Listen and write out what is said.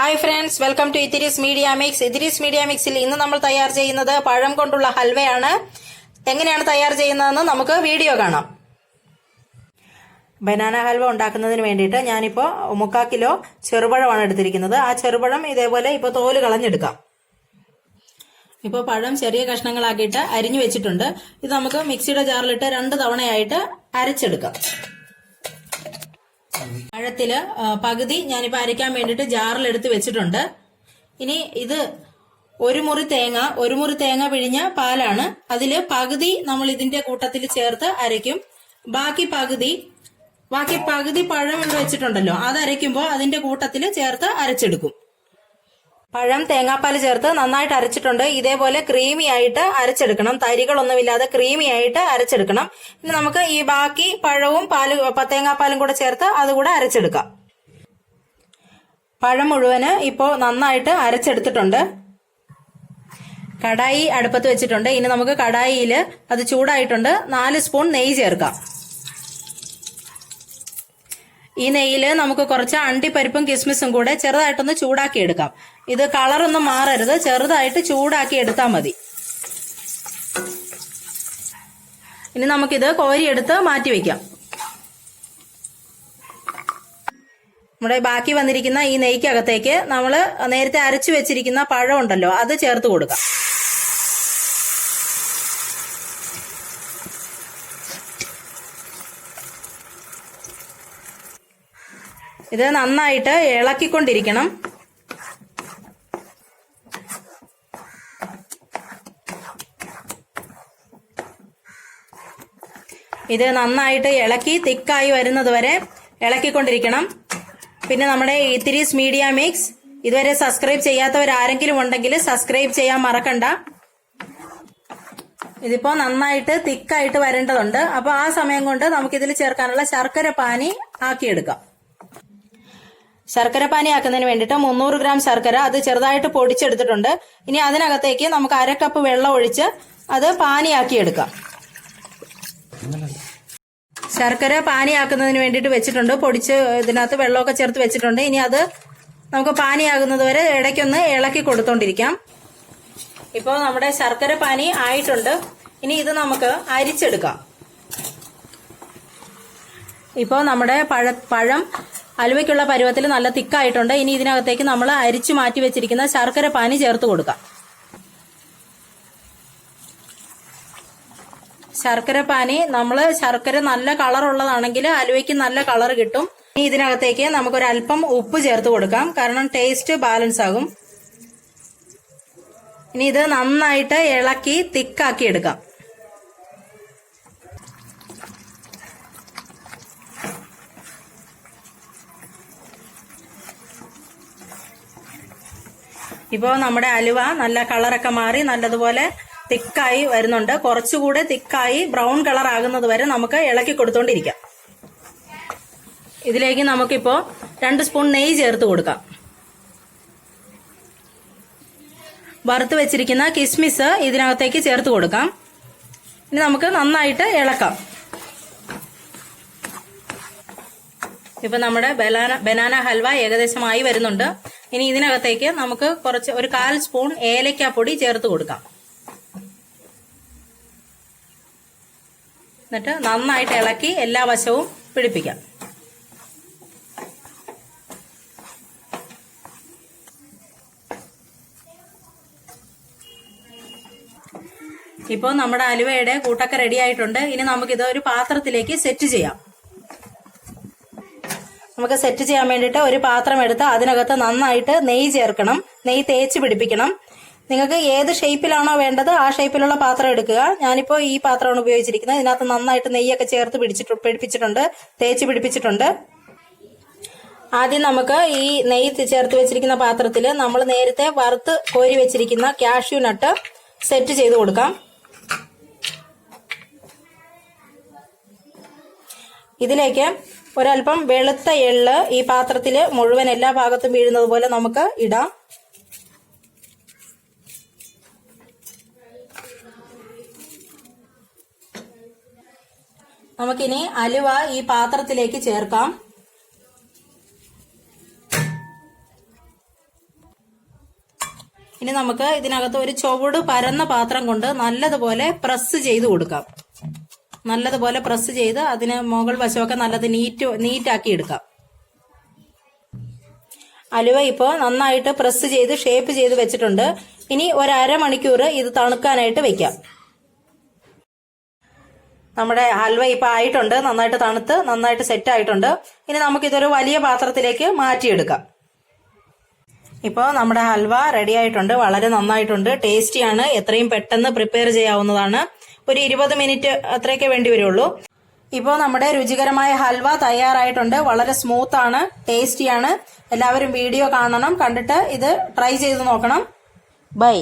Hi friends, welcome to ഇത്തിരീസ് media mix. ഇത്തിരീസ് media മിക്സിൽ ഇന്ന് നമ്മൾ തയ്യാർ ചെയ്യുന്നത് പഴം കൊണ്ടുള്ള ഹൽവയാണ്. എങ്ങനെയാണ് തയ്യാർ ചെയ്യുന്നതെന്ന് നമുക്ക് വീഡിയോ കാണാം. ബനാന ഹൽവ ഉണ്ടാക്കുന്നതിന് വേണ്ടിയിട്ട് ഞാനിപ്പോൾ 3/4 കിലോ ചെറുപഴമാണ് എടുത്തിരിക്കുന്നത്. ആ ചെറുപഴം ഇതേപോലെ ഇപ്പോൾ തോല് കളഞ്ഞെടുക്കാം. ഇപ്പോൾ പഴം ചെറിയ കഷ്ണങ്ങളാക്കിയിട്ട് അരിഞ്ഞു വെച്ചിട്ടുണ്ട്. ഇത് നമുക്ക് മിക്സിയുടെ ജാറിലിട്ട് 2 തവണയായിട്ട് അരച്ചെടുക്കാം. പഴത്തില് പകുതി ഞാനിപ്പോൾ അരയ്ക്കാൻ വേണ്ടിയിട്ട് ജാറിലെടുത്ത് വെച്ചിട്ടുണ്ട്. ഇനി ഇത് ഒരു മുറി തേങ്ങ പിഴിഞ്ഞ പാലാണ്. അതില് പകുതി നമ്മൾ ഇതിന്റെ കൂട്ടത്തിൽ ചേർത്ത് അരയ്ക്കും. ബാക്കി പകുതി പഴം വെച്ചിട്ടുണ്ടല്ലോ, അത് അരയ്ക്കുമ്പോൾ അതിന്റെ കൂട്ടത്തിൽ ചേർത്ത് അരച്ചെടുക്കും. പഴം തേങ്ങാപ്പാൽ ചേർത്ത് നന്നായിട്ട് അരച്ചിട്ടുണ്ട്. ഇതേപോലെ ക്രീമി ആയിട്ട് അരച്ചെടുക്കണം. തരികളൊന്നുമില്ലാതെ ക്രീമി ആയിട്ട് അരച്ചെടുക്കണം. ഇനി നമുക്ക് ഈ ബാക്കി പഴവും തേങ്ങാപ്പാലും കൂടെ ചേർത്ത് അതുകൂടെ അരച്ചെടുക്കാം. പഴം മുഴുവന് ഇപ്പോൾ നന്നായിട്ട് അരച്ചെടുത്തിട്ടുണ്ട്. കടായി അടുപ്പത്ത് വെച്ചിട്ടുണ്ട്. ഇനി നമുക്ക് കടായിയിൽ അത് ചൂടായിട്ടുണ്ട്. 4 സ്പൂൺ നെയ്യ് ചേർക്കാം. ഈ നെയ്യിൽ നമുക്ക് കുറച്ച് അണ്ടിപ്പരിപ്പും കിസ്മിസും കൂടെ ചെറുതായിട്ടൊന്ന് ചൂടാക്കി എടുക്കാം. ഇത് കളറൊന്നും മാറരുത്, ചെറുതായിട്ട് ചൂടാക്കി എടുത്താൽ മതി. ഇനി നമുക്കിത് കോരിയെടുത്ത് മാറ്റി വയ്ക്കാം. നമ്മുടെ ബാക്കി വന്നിരിക്കുന്ന ഈ നെയ്ക്കകത്തേക്ക് നമ്മൾ നേരത്തെ അരച്ചു വെച്ചിരിക്കുന്ന പഴം ഉണ്ടല്ലോ, അത് ചേർത്ത് കൊടുക്കാം. ഇത് നന്നായിട്ട് ഇളക്കിക്കൊണ്ടിരിക്കണം. ഇത് നന്നായിട്ട് ഇളക്കി തിക്കായി വരുന്നത് വരെ ഇളക്കിക്കൊണ്ടിരിക്കണം. പിന്നെ നമ്മുടെ ഇത്തിരീസ് മീഡിയ മിക്സ് ഇതുവരെ സബ്സ്ക്രൈബ് ചെയ്യാത്തവരാരെങ്കിലും ഉണ്ടെങ്കിൽ സബ്സ്ക്രൈബ് ചെയ്യാൻ മറക്കണ്ട. ഇതിപ്പോ നന്നായിട്ട് തിക്കായിട്ട് വരേണ്ടതുണ്ട്. അപ്പൊ ആ സമയം കൊണ്ട് നമുക്കിതിൽ ചേർക്കാനുള്ള ശർക്കര പാനി ആക്കിയെടുക്കാം. ശർക്കര പാനി ആക്കുന്നതിന് വേണ്ടിയിട്ട് 300 ഗ്രാം ശർക്കര അത് ചെറുതായിട്ട് പൊടിച്ചെടുത്തിട്ടുണ്ട്. ഇനി അതിനകത്തേക്ക് നമുക്ക് 1/2 കപ്പ് വെള്ളം ഒഴിച്ച് അത് പാനിയാക്കിയെടുക്കാം. ശർക്കര പാനിയാക്കുന്നതിന് വേണ്ടിയിട്ട് വെച്ചിട്ടുണ്ട്. പൊടിച്ച് ഇതിനകത്ത് വെള്ളമൊക്കെ ചേർത്ത് വെച്ചിട്ടുണ്ട്. ഇനി അത് നമുക്ക് പാനിയാകുന്നത് വരെ ഇടയ്ക്കൊന്ന് ഇളക്കി കൊടുത്തോണ്ടിരിക്കാം. ഇപ്പോൾ നമ്മുടെ ശർക്കര പാനി ആയിട്ടുണ്ട്. ഇനി ഇത് നമുക്ക് അരിച്ചെടുക്കാം. ഇപ്പോൾ നമ്മുടെ പഴം ഹൽവയ്ക്കുള്ള പരുവത്തിൽ നല്ല തിക്കായിട്ടുണ്ട്. ഇനി ഇതിനകത്തേക്ക് നമ്മൾ അരിച്ചു മാറ്റി വെച്ചിരിക്കുന്ന ശർക്കര പാനി ചേർത്ത് കൊടുക്കാം. ശർക്കര പാനി ശർക്കര നല്ല കളർ ഉള്ളതാണെങ്കിൽ ഹൽവയ്ക്ക് നല്ല കളർ കിട്ടും. ഇനി ഇതിനകത്തേക്ക് നമുക്കൊരല്പം ഉപ്പ് ചേർത്ത് കൊടുക്കാം, കാരണം ടേസ്റ്റ് ബാലൻസ് ആകും. ഇനി ഇത് നന്നായിട്ട് ഇളക്കി തിക്കാക്കി എടുക്കാം. ഇപ്പോൾ നമ്മുടെ ഹലുവ നല്ല കളറൊക്കെ മാറി നല്ലതുപോലെ തിക്കായി വരുന്നുണ്ട്. കുറച്ചുകൂടെ തിക്കായി ബ്രൗൺ കളർ ആകുന്നത് വരെ നമുക്ക് ഇളക്കി കൊടുത്തോണ്ടിരിക്കാം. ഇതിലേക്ക് നമുക്കിപ്പോ 2 സ്പൂൺ നെയ്യ് ചേർത്ത് കൊടുക്കാം. വറുത്ത് വെച്ചിരിക്കുന്ന കിസ്മിസ് ഇതിനകത്തേക്ക് ചേർത്ത് കൊടുക്കാം. ഇനി നമുക്ക് നന്നായിട്ട് ഇളക്കാം. ഇപ്പൊ നമ്മുടെ ബനാന ഹൽവ ഏകദേശമായി വരുന്നുണ്ട്. ഇനി ഇതിനകത്തേക്ക് നമുക്ക് ഒരു 1/4 സ്പൂൺ ഏലക്കാപ്പൊടി ചേർത്ത് കൊടുക്കാം. എന്നിട്ട് നന്നായിട്ട് ഇളക്കി എല്ലാ വശവും പിടിപ്പിക്കാം. ഇപ്പോൾ നമ്മുടെ ഹലുവയുടെ കൂട്ടൊക്കെ റെഡി ആയിട്ടുണ്ട്. ഇനി നമുക്കിത് ഒരു പാത്രത്തിലേക്ക് സെറ്റ് ചെയ്യാം. നമുക്ക് സെറ്റ് ചെയ്യാൻ വേണ്ടിയിട്ട് ഒരു പാത്രം എടുത്ത് അതിനകത്ത് നന്നായിട്ട് നെയ്യ് ചേർക്കണം. നെയ്യ് തേച്ച് പിടിപ്പിക്കണം. നിങ്ങൾക്ക് ഏത് ഷേപ്പിലാണോ വേണ്ടത് ആ ഷേപ്പിലുള്ള പാത്രം എടുക്കുക. ഞാനിപ്പോൾ ഈ പാത്രമാണ് ഉപയോഗിച്ചിരിക്കുന്നത്. ഇതിനകത്ത് നന്നായിട്ട് നെയ്യൊക്കെ ചേർത്ത് പിടിപ്പിച്ചിട്ടുണ്ട്, തേച്ച് പിടിപ്പിച്ചിട്ടുണ്ട്. ആദ്യം നമുക്ക് ഈ നെയ്യ് ചേർത്ത് വെച്ചിരിക്കുന്ന പാത്രത്തിൽ നമ്മൾ നേരത്തെ വറുത്ത് കോരി വെച്ചിരിക്കുന്ന കാഷ്യൂ നട്ട് സെറ്റ് ചെയ്ത് കൊടുക്കാം. ഇതിലേക്ക് ഒരല്പം വെളുത്ത എള്ള് ഈ പാത്രത്തിൽ മുഴുവൻ എല്ലാ ഭാഗത്തും വീഴുന്നത് പോലെ നമുക്ക് ഇടാം. നമുക്കിനി ഹലുവ ഈ പാത്രത്തിലേക്ക് ചേർക്കാം. ഇനി നമുക്ക് ഇതിനകത്ത് ഒരു ചുവട് പരന്ന പാത്രം കൊണ്ട് നല്ലതുപോലെ പ്രസ് ചെയ്ത് കൊടുക്കാം. നല്ലതുപോലെ പ്രസ് ചെയ്ത് അതിന് മുകൾ വശമൊക്കെ നല്ലത് നീറ്റാക്കി എടുക്കാം. അലുവ ഇപ്പോൾ നന്നായിട്ട് പ്രസ് ചെയ്ത് ഷേപ്പ് ചെയ്ത് വെച്ചിട്ടുണ്ട്. ഇനി ഒരു അരമണിക്കൂർ ഇത് തണുക്കാനായിട്ട് വെക്കാം. നമ്മുടെ ഹൽവ ഇപ്പൊ ആയിട്ടുണ്ട്. നന്നായിട്ട് തണുത്ത് നന്നായിട്ട് സെറ്റ് ആയിട്ടുണ്ട്. ഇനി നമുക്കിതൊരു വലിയ പാത്രത്തിലേക്ക് മാറ്റിയെടുക്കാം. ഇപ്പോൾ നമ്മുടെ ഹൽവ റെഡി ആയിട്ടുണ്ട്. വളരെ നന്നായിട്ടുണ്ട്. ടേസ്റ്റിയാണ്. എത്രയും പെട്ടെന്ന് പ്രിപ്പയർ ചെയ്യാവുന്നതാണ്. ഒരു 20 മിനിറ്റ് അത്രയൊക്കെ വേണ്ടി വരുള്ളൂ. ഇപ്പോൾ നമ്മുടെ രുചികരമായ ഹൽവ തയ്യാറായിട്ടുണ്ട്. വളരെ സ്മൂത്ത് ആണ്, ടേസ്റ്റിയാണ്. എല്ലാവരും വീഡിയോ കാണണം. കണ്ടിട്ട് ഇത് ട്രൈ ചെയ്ത് നോക്കണം. ബൈ.